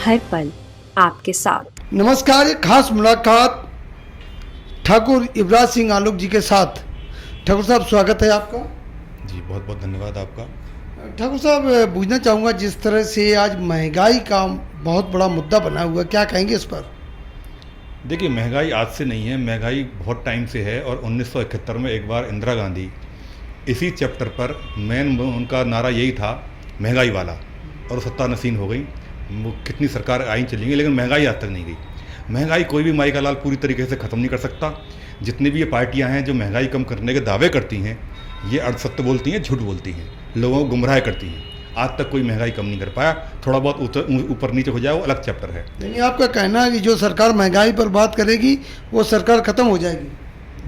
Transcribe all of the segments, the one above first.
हर पल आपके साथ। नमस्कार, एक खास मुलाकात ठाकुर युवराज सिंह आलोक जी के साथ। ठाकुर साहब, स्वागत है आपका। जी, बहुत बहुत धन्यवाद आपका। ठाकुर साहब, पूछना चाहूँगा, जिस तरह से आज महंगाई का बहुत बड़ा मुद्दा बना हुआ है, क्या कहेंगे इस पर? देखिए, महंगाई आज से नहीं है, महंगाई बहुत टाइम से है। और 1971 में एक बार इंदिरा गांधी इसी चैप्टर पर मेन उनका नारा यही था, महंगाई वाला, और सत्ता नसीन हो गई। वो कितनी सरकार आई चली गई, लेकिन महंगाई आज तक नहीं गई। महंगाई कोई भी माई का लाल पूरी तरीके से ख़त्म नहीं कर सकता। जितनी भी ये पार्टियां हैं जो महंगाई कम करने के दावे करती हैं, ये अर्धसत्य बोलती हैं, झूठ बोलती हैं, लोगों को गुमराह करती हैं। आज तक कोई महंगाई कम नहीं कर पाया। थोड़ा बहुत ऊपर नीचे हो जाए वो अलग चैप्टर है। यानी आपका कहना है कि जो सरकार महंगाई पर बात करेगी वो सरकार ख़त्म हो जाएगी?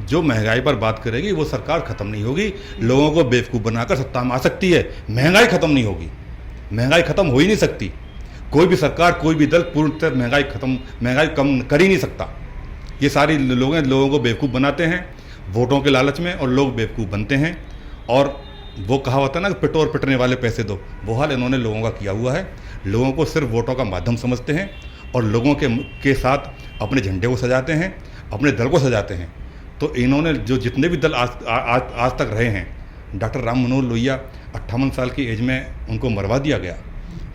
जो महंगाई पर बात करेगी वो सरकार ख़त्म नहीं होगी, लोगों को बेवकूफ़ बनाकर सत्ता में आ सकती है। महंगाई ख़त्म नहीं होगी, महंगाई ख़त्म हो ही नहीं सकती। कोई भी सरकार, कोई भी दल पूर्णतः महंगाई कम कर ही नहीं सकता। ये सारी लोगों को बेवकूफ़ बनाते हैं वोटों के लालच में, और लोग बेवकूफ़ बनते हैं। और वो कहावत है ना, पिटो और पिटने वाले पैसे दो, वो हाल इन्होंने लोगों का किया हुआ है। लोगों को सिर्फ वोटों का माध्यम समझते हैं और लोगों के साथ अपने झंडे को सजाते हैं, अपने दल को सजाते हैं। तो इन्होंने जो जितने भी दल आज तक रहे हैं, डॉक्टर राम मनोहर लोहिया 58 साल की एज में उनको मरवा दिया गया।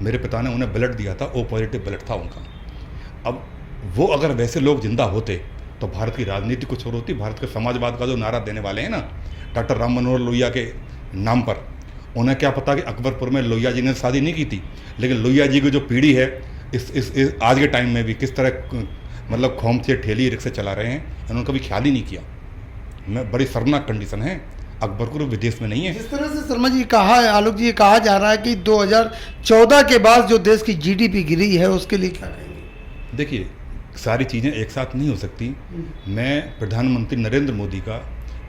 मेरे पिता ने उन्हें ब्लड दिया था, ओ पॉजिटिव ब्लड था उनका। अब वो अगर वैसे लोग जिंदा होते तो भारत की राजनीति कुछ और होती। भारत के समाजवाद का जो नारा देने वाले हैं ना, डॉक्टर राम मनोहर लोहिया के नाम पर, उन्हें क्या पता कि अकबरपुर में लोहिया जी ने शादी नहीं की थी, लेकिन लोहिया जी की जो पीढ़ी है इस आज के टाइम में भी किस तरह मतलब खोमचे ठेली रिक्शे चला रहे हैं, इन्होंने कभी ख्याल ही नहीं किया। मैं बड़ी शर्मनाक कंडीशन है। अकबरपुर विदेश में नहीं है। जिस तरह से शर्मा जी कहा है, आलोक जी, ये कहा जा रहा है कि 2014 के बाद जो देश की जीडीपी गिरी है, उसके लिए क्या कहेंगे? देखिए, सारी चीज़ें एक साथ नहीं हो सकती। मैं प्रधानमंत्री नरेंद्र मोदी का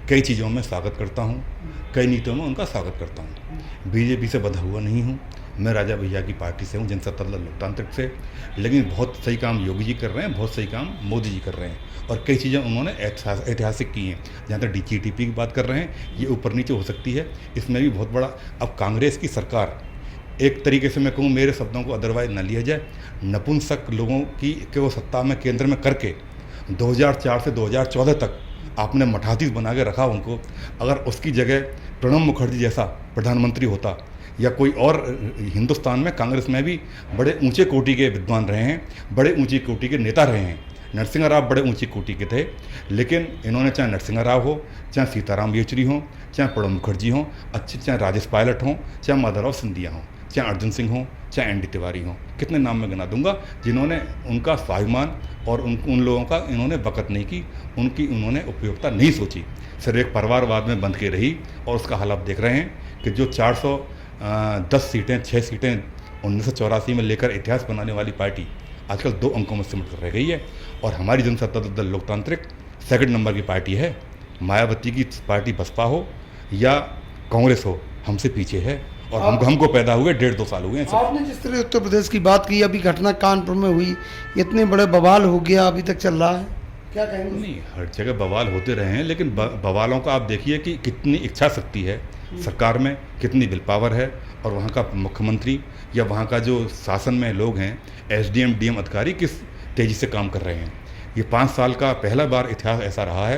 कई चीज़ों में स्वागत करता हूँ, कई नीतियों में उनका स्वागत करता हूँ। बीजेपी से बंधा हुआ नहीं हूँ, मैं राजा भैया की पार्टी से हूँ, जनता दल लोकतांत्रिक से। लेकिन बहुत सही काम योगी जी कर रहे हैं, बहुत सही काम मोदी जी कर रहे हैं, और कई चीज़ें उन्होंने ऐतिहासिक की हैं। जहाँ तक DGTP की बात कर रहे हैं, ये ऊपर नीचे हो सकती है, इसमें भी बहुत बड़ा। अब कांग्रेस की सरकार, एक तरीके से मैं कहूँ, मेरे शब्दों को अदरवाइज न लिया जाए, नपुंसक लोगों की वो सत्ता में केंद्र में करके 2004 से 2014 तक आपने मठाधीश बना के रखा उनको। अगर उसकी जगह प्रणब मुखर्जी जैसा प्रधानमंत्री होता, या कोई और, हिंदुस्तान में कांग्रेस में भी बड़े ऊंचे कोटि के विद्वान रहे हैं, बड़े ऊंची कोटि के नेता रहे हैं। नरसिंह राव बड़े ऊंची कोटि के थे, लेकिन इन्होंने चाहे नरसिंह राव हो, चाहे सीताराम येचुरी हो, चाहे प्रणब मुखर्जी हो, चाहे राजेश पायलट हों, चाहे माधवराव सिंधिया हों, चाहे अर्जुन सिंह हों, चाहे ND तिवारी हों, कितने नाम मैं गिना दूंगा जिन्होंने उनका स्वाभिमान और उन लोगों का इन्होंने वक़्त नहीं की, उन्होंने उपयोगिता नहीं सोची, सिर्फ एक परिवारवाद में बंध के रही। और उसका हाल आप देख रहे हैं कि जो 410 सीटें, 6 सीटें 1984 में लेकर इतिहास बनाने वाली पार्टी आजकल 2 अंकों में सिमट कर रह गई है। और हमारी जनता दल लोकतांत्रिक सेकंड नंबर की पार्टी है। मायावती की पार्टी बसपा हो या कांग्रेस हो, हमसे पीछे है। और हमको पैदा हुए 1.5-2 साल हुए हैं। आपने जिस तरह उत्तर प्रदेश की बात की, अभी घटना कानपुर में हुई, इतने बड़े बवाल हो गया, अभी तक चल रहा है, क्या कहेंगे? नहीं, हर जगह बवाल होते रहे हैं, लेकिन बवालों का आप देखिए कि कितनी इच्छा शक्ति है सरकार में, कितनी विल पावर है। और वहाँ का मुख्यमंत्री या वहाँ का जो शासन में लोग हैं, SDM DM अधिकारी किस तेज़ी से काम कर रहे हैं। ये 5 साल का पहला बार इतिहास ऐसा रहा है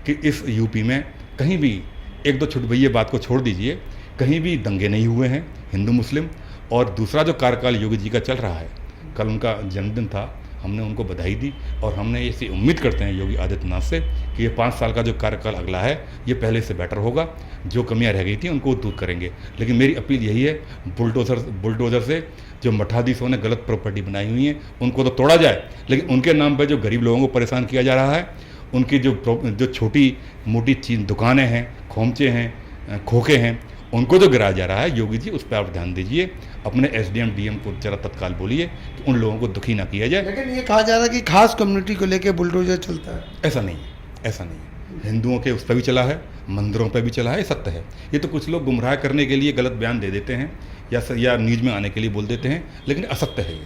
कि इस UP में कहीं भी 1-2 छुटभइये बात को छोड़ दीजिए, कहीं भी दंगे नहीं हुए हैं हिंदू मुस्लिम। और दूसरा जो कार्यकाल योगी जी का चल रहा है, कल उनका जन्मदिन था, हमने उनको बधाई दी, और हमने ऐसी उम्मीद करते हैं योगी आदित्यनाथ से कि ये 5 साल का जो कार्यकाल अगला है, ये पहले से बेटर होगा। जो कमियां रह गई थी उनको दूर करेंगे। लेकिन मेरी अपील यही है, बुलडोज़र से जो मठाधीशों ने गलत प्रॉपर्टी बनाई हुई है उनको तो तोड़ा जाए, लेकिन उनके नाम पर जो गरीब लोगों को परेशान किया जा रहा है, उनकी जो छोटी मोटी चीज दुकानें हैं, खोमचे हैं, खोखे हैं, उनको जो गिराया जा रहा है, योगी जी उस पर आप ध्यान दीजिए। अपने SDM DM को जरा तत्काल बोलिए कि उन लोगों को दुखी ना किया जाए। लेकिन ये कहा जा रहा है कि खास कम्युनिटी को लेकर बुलडोजर चलता है। ऐसा नहीं है, ऐसा नहीं है। हिंदुओं के उस पर भी चला है, मंदिरों पर भी चला है, ये सत्य है। ये तो कुछ लोग गुमराह करने के लिए गलत बयान दे देते हैं या न्यूज़ में आने के लिए बोल देते हैं, लेकिन असत्य है। ये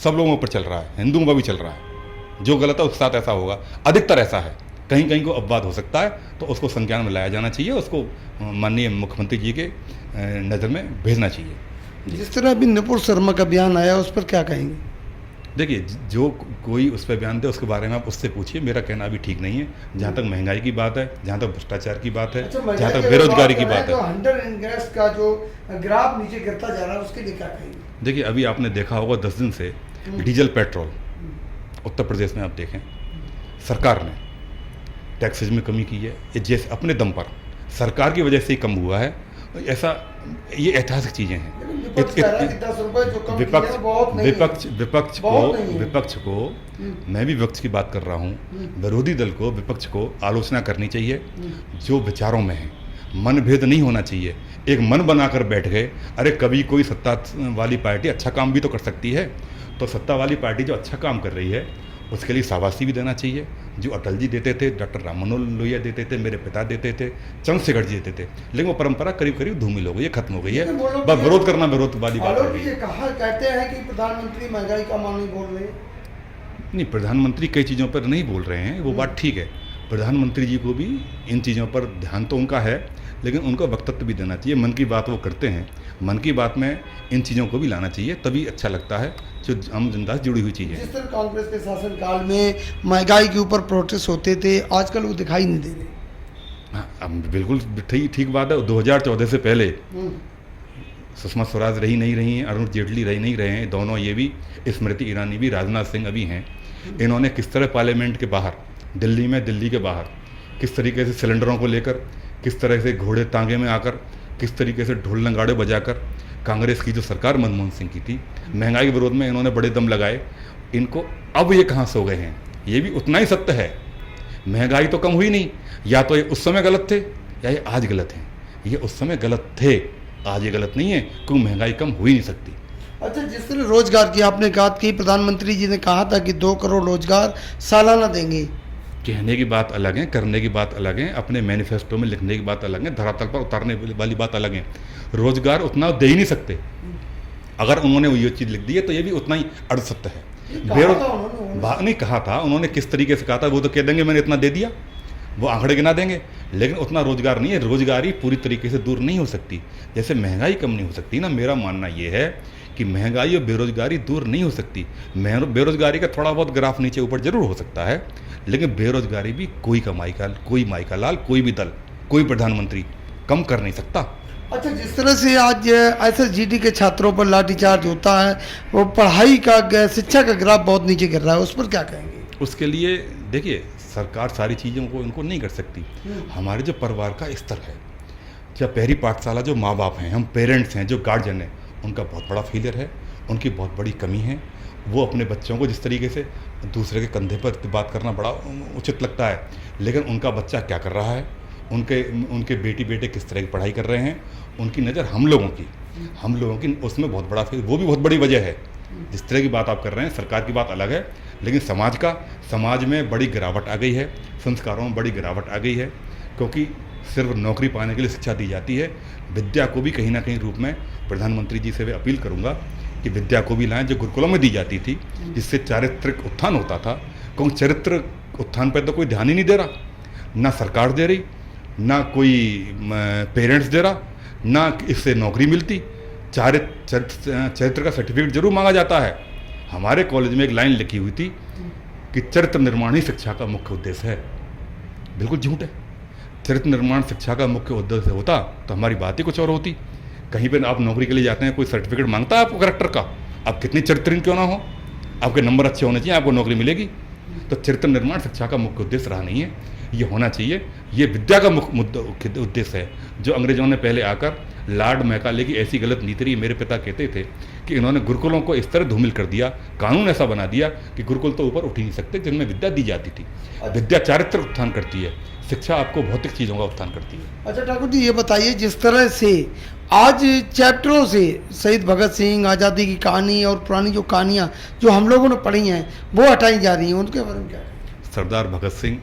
सब लोगों पर चल रहा है, हिंदुओं पर भी चल रहा है। जो गलत है उसके साथ ऐसा होगा, अधिकतर ऐसा है। कहीं कहीं को अपवाद हो सकता है, तो उसको संज्ञान में लाया जाना चाहिए, उसको माननीय मुख्यमंत्री जी के नज़र में भेजना चाहिए। जिस तरह अभी नुपुर शर्मा का बयान आया, उस पर क्या कहेंगे? देखिए, जो कोई उस पर बयान दे उसके बारे में आप उससे पूछिए, मेरा कहना अभी ठीक नहीं है। जहाँ तक महंगाई की बात है, जहाँ तक भ्रष्टाचार की बात है, जहाँ तक बेरोजगारी की बात है, हंटर इंडेक्स का जो ग्राफ नीचे गिरता जा रहा है उसके लिए क्या कहेंगे? देखिए, अभी आपने देखा होगा 10 दिन से डीजल पेट्रोल उत्तर प्रदेश में आप देखें, सरकार ने टैक्सेज में कमी की है। ये जैसे अपने दम पर सरकार की वजह से ही कम हुआ है, ऐसा ये ऐतिहासिक चीज़ें हैं। विपक्ष को मैं भी विपक्ष की बात कर रहा हूँ, विरोधी दल को, विपक्ष को आलोचना करनी चाहिए जो विचारों में है। मनभेद नहीं होना चाहिए। एक मन बनाकर बैठ गए, अरे कभी कोई सत्ता वाली पार्टी अच्छा काम भी तो कर सकती है, तो सत्ता वाली पार्टी जो अच्छा काम कर रही है उसके लिए शाबाशी भी देना चाहिए। जो अटल जी देते थे, डॉक्टर राम मनोहर लोहिया देते थे, मेरे पिता देते थे, चंद्रशेखर जी देते थे, लेकिन वो परंपरा करीब करीब धूमिल हो गई है, खत्म हो गई है। बस विरोध करना विरोध वाली बात हो गई है। कहते हैं कि प्रधानमंत्री महंगाई का मान नहीं बोल रहे हैं। नहीं, प्रधानमंत्री कई चीज़ों पर नहीं बोल रहे हैं, वो बात ठीक है। प्रधानमंत्री जी को भी इन चीज़ों पर ध्यान तो उनका है, लेकिन उनको वक्तव्य भी देना चाहिए। मन की बात वो करते हैं, मन की बात में इन चीज़ों को भी लाना चाहिए, तभी अच्छा लगता है जो आम जनता से जुड़ी हुई चीज़ें। जिस तरह कांग्रेस के शासनकाल में महंगाई के ऊपर प्रोटेस्ट होते थे, आजकल वो दिखाई नहीं दे रहे। हाँ, बिल्कुल ठीक बात है। 2014 से पहले सुषमा स्वराज रही नहीं रही हैं, अरुण जेटली रही नहीं रहे हैं, दोनों ये भी, स्मृति ईरानी भी, राजनाथ सिंह अभी हैं। इन्होंने किस तरह पार्लियामेंट के बाहर, दिल्ली में, दिल्ली के बाहर किस तरीके से सिलेंडरों को लेकर, किस तरह से घोड़े तांगे में आकर, किस तरीके से ढोल नगाड़े बजाकर कांग्रेस की जो सरकार मनमोहन सिंह की थी, महंगाई के विरोध में इन्होंने बड़े दम लगाए। इनको अब ये कहाँ सो गए हैं, ये भी उतना ही सत्य है। महंगाई तो कम हुई नहीं, या तो ये उस समय गलत थे या ये आज गलत हैं। ये उस समय गलत थे, आज ये गलत नहीं है, क्योंकि महंगाई कम हो ही नहीं सकती। अच्छा, जिस तरह रोजगार की आपने कहा कि प्रधानमंत्री जी ने कहा था कि 2 करोड़ रोजगार सालाना देंगे, कहने की बात अलग है, करने की बात अलग है, अपने मैनिफेस्टो में लिखने की बात अलग है, धरातल पर उतारने वाली बात अलग है। रोजगार उतना दे ही नहीं सकते। अगर उन्होंने ये चीज़ लिख दी है तो ये भी उतना ही अड़सत्य है। नहीं कहा था उन्होंने, किस तरीके से कहा था वो तो कह देंगे मैंने इतना दे दिया, वो आंकड़े गिना देंगे, लेकिन उतना रोजगार नहीं है। रोजगारी पूरी तरीके से दूर नहीं हो सकती, जैसे महंगाई कम नहीं हो सकती ना। मेरा मानना ये है कि महंगाई और बेरोजगारी दूर नहीं हो सकती। बेरोजगारी का थोड़ा बहुत ग्राफ नीचे ऊपर जरूर हो सकता है, लेकिन बेरोजगारी भी कोई माई का लाल, कोई भी दल, कोई प्रधानमंत्री कम कर नहीं सकता। अच्छा, जिस तरह से आज SSGD के छात्रों पर लाठीचार्ज होता है, वो पढ़ाई का, शिक्षा का ग्राफ बहुत नीचे गिर रहा है, उस पर क्या कहेंगे? उसके लिए देखिए, सरकार सारी चीज़ों को इनको नहीं कर सकती। हमारे जो परिवार का स्तर है, या पहली पाठशाला जो माँ बाप हैं, हम पेरेंट्स हैं, जो गार्जियन हैं, उनका बहुत बड़ा फेलियर है, उनकी बहुत बड़ी कमी है। वो अपने बच्चों को जिस तरीके से दूसरे के कंधे पर बात करना बड़ा उचित लगता है, लेकिन उनका बच्चा क्या कर रहा है, उनके बेटे किस तरह की पढ़ाई कर रहे हैं, उनकी नज़र हम लोगों की उसमें बहुत बड़ा फेल, वो भी बहुत बड़ी वजह है। जिस तरह की बात आप कर रहे हैं, सरकार की बात अलग है, लेकिन समाज में बड़ी गिरावट आ गई है, संस्कारों में बड़ी गिरावट आ गई है, क्योंकि सिर्फ नौकरी पाने के लिए शिक्षा दी जाती है। विद्या को भी कहीं ना कहीं रूप में प्रधानमंत्री जी से मैं अपील करूंगा कि विद्या को भी लाएं, जो गुरुकुलों में दी जाती थी, जिससे चारित्रिक उत्थान होता था। क्योंकि चरित्र उत्थान पर तो कोई ध्यान ही नहीं दे रहा, ना सरकार दे रही, ना कोई पेरेंट्स दे रहा, ना इससे नौकरी मिलती। चरित्र का सर्टिफिकेट जरूर मांगा जाता है। हमारे कॉलेज में एक लाइन लिखी हुई थी कि चरित्र निर्माण ही शिक्षा का मुख्य उद्देश्य है। बिल्कुल झूठ है। चरित्र निर्माण शिक्षा का मुख्य उद्देश्य होता तो हमारी बात ही कुछ और होती। कहीं पर आप नौकरी के लिए जाते हैं, कोई सर्टिफिकेट मांगता है आपको करेक्टर का, आप कितनी चरित्रहीन क्यों ना हो, आपके नंबर अच्छे होने चाहिए, आपको नौकरी मिलेगी। तो चरित्र निर्माण शिक्षा का मुख्य उद्देश्य रहा नहीं है, ये होना चाहिए। ये विद्या का मुख्य उद्देश्य है। जो अंग्रेजों ने पहले आकर लॉर्ड मैकाले की ऐसी गलत नीति रही, मेरे पिता कहते थे कि इन्होंने गुरुकुलों को इस तरह धूमिल कर दिया, कानून ऐसा बना दिया कि गुरुकुल तो ऊपर उठ ही नहीं सकते, जिनमें विद्या दी जाती थी। विद्या चारित्र उत्थान करती है, शिक्षा आपको भौतिक चीज़ों का उत्थान करती है। अच्छा ठाकुर जी, ये बताइए, जिस तरह से आज चैप्टरों से शहीद भगत सिंह, आज़ादी की कहानी और पुरानी जो कहानियाँ जो हम लोगों ने पढ़ी हैं वो हटाई जा रही हैं, उनके बारे में क्या? सरदार भगत सिंह,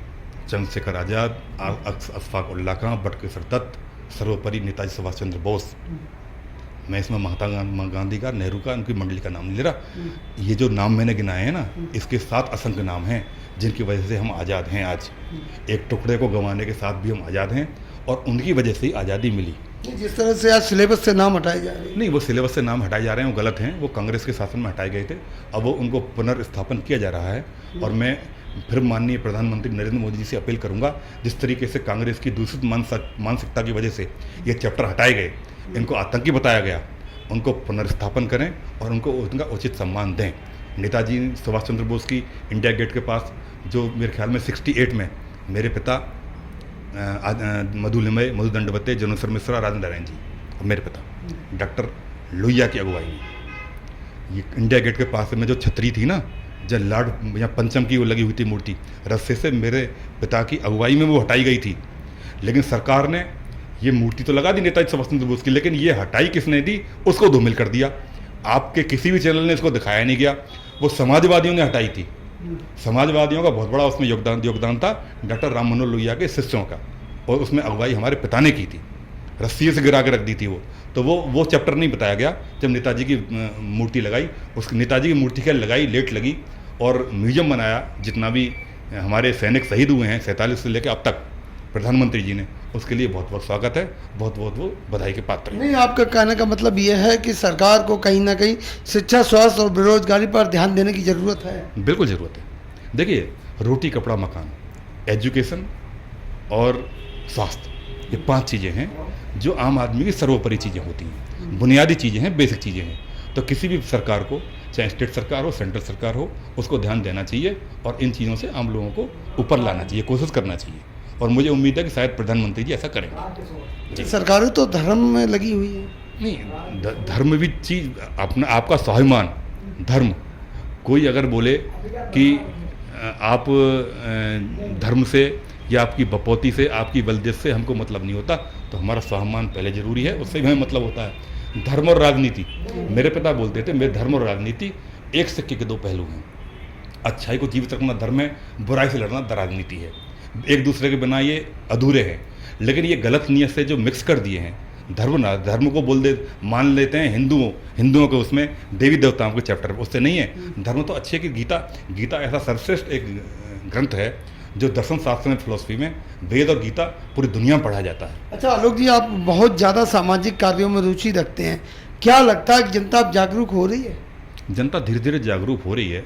चंद्रशेखर आज़ाद, अशफाक उल्लाह खां, बटकेश्वर दत्त, सर्वोपरि नेताजी सुभाष चंद्र बोस। मैं इसमें महात्मा गांधी का, नेहरू का, उनकी मंडली का नाम नहीं ले रहा। ये जो नाम मैंने गिनाए हैं ना, इसके साथ असंख्य नाम हैं जिनकी वजह से हम आज़ाद हैं। आज एक टुकड़े को गंवाने के साथ भी हम आज़ाद हैं, और उनकी वजह से ही आज़ादी मिली। जिस तरह से आज सिलेबस से नाम हटाए जा रहे हैं। नहीं, वो सिलेबस से नाम हटाए जा रहे हैं, वो गलत हैं। वो कांग्रेस के शासन में हटाए गए थे, अब वो उनको पुनर्स्थापन किया जा रहा है। और मैं फिर माननीय प्रधानमंत्री नरेंद्र मोदी जी से अपील करूंगा, जिस तरीके से कांग्रेस की दूषित मानसिकता की वजह से ये चैप्टर हटाए गए, इनको आतंकी बताया गया, उनको पुनर्स्थापन करें और उनको उनका उचित सम्मान दें। नेताजी सुभाष चंद्र बोस की इंडिया गेट के पास जो मेरे ख्याल में 68 में मेरे पिता मधुलिमय, मधु दंडवते, जनेश्वर मिश्रा, राजेंद्र नारायण जी और मेरे पिता डॉक्टर लोहिया की अगुवाई में ये इंडिया गेट के पास में जो छतरी थी ना, जब लॉर्ड या पंचम की वो लगी हुई थी मूर्ति, रस्से से मेरे पिता की अगुवाई में वो हटाई गई थी। लेकिन सरकार ने ये मूर्ति तो लगा दी नेताजी सुभाष चंद्र बोस की, लेकिन ये हटाई किसने दी, उसको धूमिल कर दिया। आपके किसी भी चैनल ने इसको दिखाया नहीं गया। वो समाजवादियों ने हटाई थी। समाजवादियों का बहुत बड़ा उसमें योगदान था, डॉक्टर राम मनोहर लोहिया के शिष्यों का, और उसमें अगुवाई हमारे पिता ने की थी। रस्सी से गिरा के रख दी थी वो, तो वो चैप्टर नहीं बताया गया। जब नेताजी की मूर्ति लगाई, उस नेताजी की मूर्ति क्या लगाई, लेट लगी और म्यूजियम बनाया। जितना भी हमारे सैनिक शहीद हुए हैं 47 से लेकर अब तक, प्रधानमंत्री जी ने, उसके लिए बहुत बहुत स्वागत है, बहुत बहुत वो बधाई के पात्र हैं। नहीं, आपका कहने का मतलब ये है कि सरकार को कहीं ना कहीं शिक्षा, स्वास्थ्य और बेरोजगारी पर ध्यान देने की ज़रूरत है। बिल्कुल ज़रूरत है। देखिए, रोटी, कपड़ा, मकान, एजुकेशन और स्वास्थ्य, ये 5 चीज़ें हैं जो आम आदमी की सर्वोपरि चीज़ें होती हैं, बुनियादी चीज़ें हैं, बेसिक चीज़ें हैं। तो किसी भी सरकार को, चाहे स्टेट सरकार हो, सेंट्रल सरकार हो, उसको ध्यान देना चाहिए और इन चीज़ों से आम लोगों को ऊपर लाना चाहिए, कोशिश करना चाहिए। और मुझे उम्मीद है कि शायद प्रधानमंत्री जी ऐसा करेंगे। सरकारें तो धर्म में लगी हुई है। नहीं, धर्म भी चीज़ अपना, आपका स्वाभिमान, धर्म। कोई अगर बोले कि आप धर्म से या आपकी बपौती से, आपकी बलदेश से हमको मतलब नहीं होता, तो हमारा स्वाभिमान पहले जरूरी है, उससे भी हमें मतलब होता है। धर्म और राजनीति, मेरे पिता बोलते थे, मेरे धर्म और राजनीति एक सिक्के के 2 पहलू हैं। अच्छाई को जीवित रखना धर्म है, बुराई से लड़ना राजनीति है। एक दूसरे के बिना ये अधूरे हैं। लेकिन ये गलत नीयत से जो मिक्स कर दिए हैं, धर्म को मान लेते हैं हिंदुओं को, उसमें देवी देवताओं के चैप्टर, उससे नहीं है। धर्म तो अच्छे की गीता ऐसा सर्वश्रेष्ठ एक ग्रंथ है जो दर्शन शास्त्र में, फिलोसफी में, वेद और गीता पूरी दुनिया में पढ़ा जाता है। अच्छा आलोक जी, आप बहुत ज़्यादा सामाजिक कार्यों में रुचि रखते हैं, क्या लगता है कि जनता अब जागरूक हो रही है? जनता धीरे धीरे जागरूक हो रही है।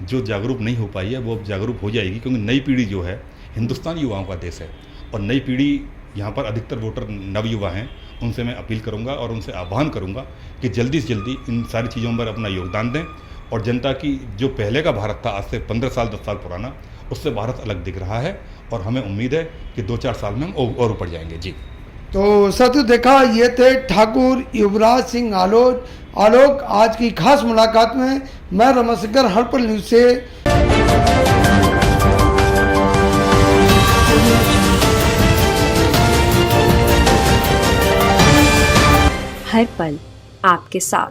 जो जागरूक नहीं हो पाई है वो अब जागरूक हो जाएगी, क्योंकि नई पीढ़ी जो है, हिंदुस्तान युवाओं का देश है और नई पीढ़ी, यहाँ पर अधिकतर वोटर नवयुवा हैं। उनसे मैं अपील करूँगा और उनसे आह्वान करूँगा कि जल्दी से जल्दी इन सारी चीज़ों पर अपना योगदान दें। और जनता की जो पहले का भारत था, आज से 15 साल 10 साल पुराना, उससे भारत अलग दिख रहा है और हमें उम्मीद है कि 2-4 साल में हम और ऊपर जाएंगे। जी, तो साथियों, देखा, ये थे ठाकुर युवराज सिंह आलोक आज की खास मुलाकात में। मैं रमशंकर, हर्पल न्यूज़ से। हर पल आपके साथ।